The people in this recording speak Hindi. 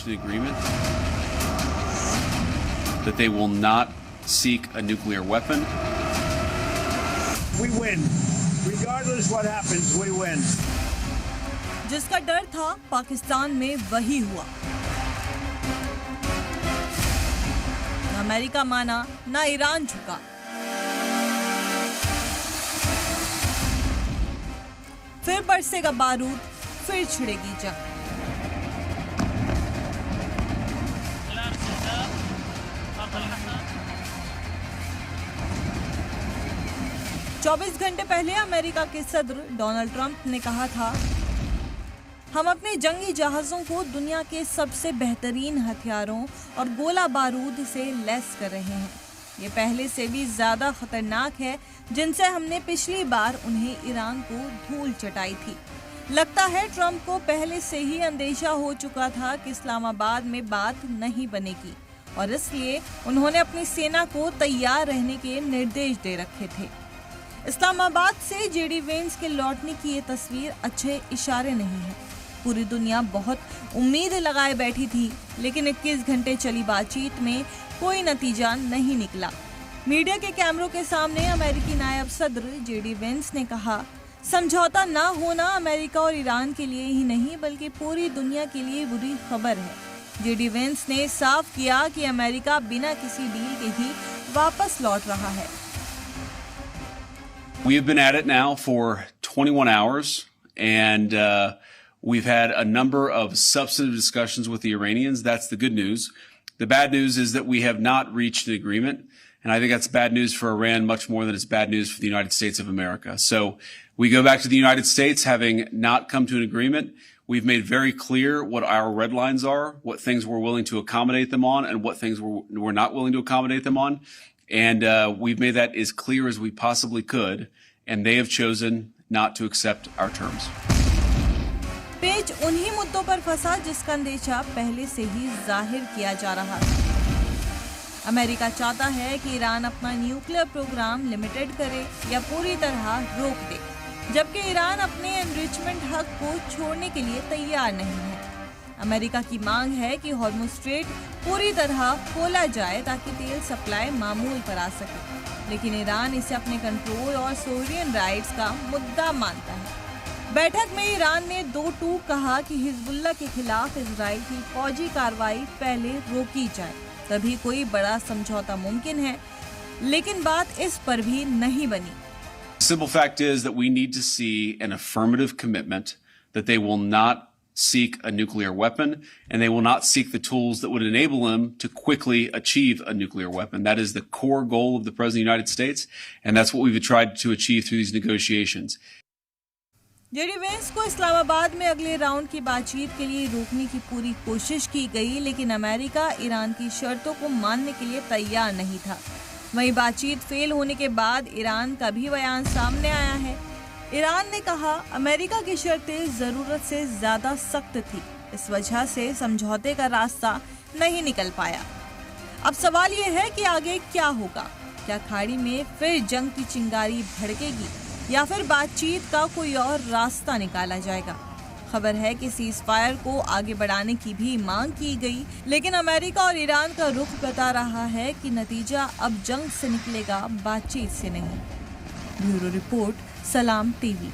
reached an agreement, that they will not seek a nuclear weapon. We win. Regardless what happens, we win. जिसका डर था पाकिस्तान में वही हुआ। न अमेरिका माना, न ईरान झुका। फिर बरसेगा बारूद, फिर छिड़ेगी जंग। चौबीस घंटे पहले अमेरिका के सदर डोनाल्ड ट्रंप ने कहा था, हम अपने जंगी जहाजों को दुनिया के सबसे बेहतरीन हथियारों और गोला बारूद से लैस कर रहे हैं। ये पहले से भी ज्यादा खतरनाक है जिनसे हमने पिछली बार उन्हें ईरान को धूल चटाई थी। लगता है ट्रंप को पहले से ही अंदेशा हो चुका था कि इस्लामाबाद में बात नहीं बनेगी और इसलिए उन्होंने अपनी सेना को तैयार रहने के निर्देश दे रखे थे। इस्लामाबाद से जेडी वेंस के लौटने की ये तस्वीर अच्छे इशारे नहीं है। पूरी दुनिया बहुत उम्मीद लगाए बैठी थी, लेकिन 21 घंटे चली बातचीत में कोई नतीजा नहीं निकला। मीडिया के कैमरों के सामने अमेरिकी नायब सदर जेडी वेंस ने कहा, समझौता न होना अमेरिका और ईरान के लिए ही नहीं बल्कि पूरी दुनिया के लिए बुरी खबर है। जेडी वेंस ने साफ किया कि अमेरिका बिना किसी डील के ही वापस लौट रहा है। We have been at it now for 21 hours, and we've had a number of substantive discussions with the Iranians. That's the good news. The bad news is that we have not reached an agreement, and I think that's bad news for Iran much more than it's bad news for the United States of America. So we go back to the United States having not come to an agreement. We've made very clear what our red lines are, what things we're willing to accommodate them on, and what things we're not willing to accommodate them on. And we've made that as clear as we possibly could, and they have chosen not to accept our terms. पेच उन्हीं मुद्दों पर फंसा जिसका अंदेशा पहले से ही जाहिर किया जा रहा था। अमेरिका चाहता है कि ईरान अपना न्यूक्लियर प्रोग्राम लिमिटेड करे या पूरी तरह रोक दे, जबकि ईरान अपने एनरिचमेंट हक को छोड़ने के लिए तैयार नहीं है। अमेरिका की मांग है कि हॉर्मुज़ स्ट्रेट पूरी तरह खोला जाए ताकि तेल सप्लाई मामूल पर आ सके, लेकिन ईरान इसे अपने कंट्रोल और सोवरियन राइट्स का मुद्दा मानता है। बैठक में ईरान ने दो टूक कहा कि हिजबुल्लाह के खिलाफ इजराइल की फौजी कार्रवाई पहले रोकी जाए, तभी कोई बड़ा समझौता मुमकिन है, लेकिन बात इस पर भी नहीं बनी। Simple fact is that we need to see an affirmative commitment that they will not seek a nuclear weapon, and they will not seek the tools that would enable them to quickly achieve a nuclear weapon. That is the core goal of the President of the United States, and that's what we've tried to achieve through these negotiations. JD Vance को इस्लामाबाद में अगले राउंड की बातचीत के लिए रोकने की पूरी कोशिश की गई, लेकिन अमेरिका ईरान की शर्तों को मानने के लिए तैयार नहीं था। वहीं बातचीत फेल होने के बाद ईरान का भी बयान सामने आया है। ईरान ने कहा, अमेरिका की शर्तें जरूरत से ज्यादा सख्त थी, इस वजह से समझौते का रास्ता नहीं निकल पाया। अब सवाल ये है कि आगे क्या होगा? क्या खाड़ी में फिर जंग की चिंगारी भड़केगी या फिर बातचीत का कोई और रास्ता निकाला जाएगा? खबर है कि सीज फायर को आगे बढ़ाने की भी मांग की गई, लेकिन अमेरिका और ईरान का रुख बता रहा है कि नतीजा अब जंग से निकलेगा, बातचीत से नहीं। ब्यूरो रिपोर्ट, सलाम टीवी।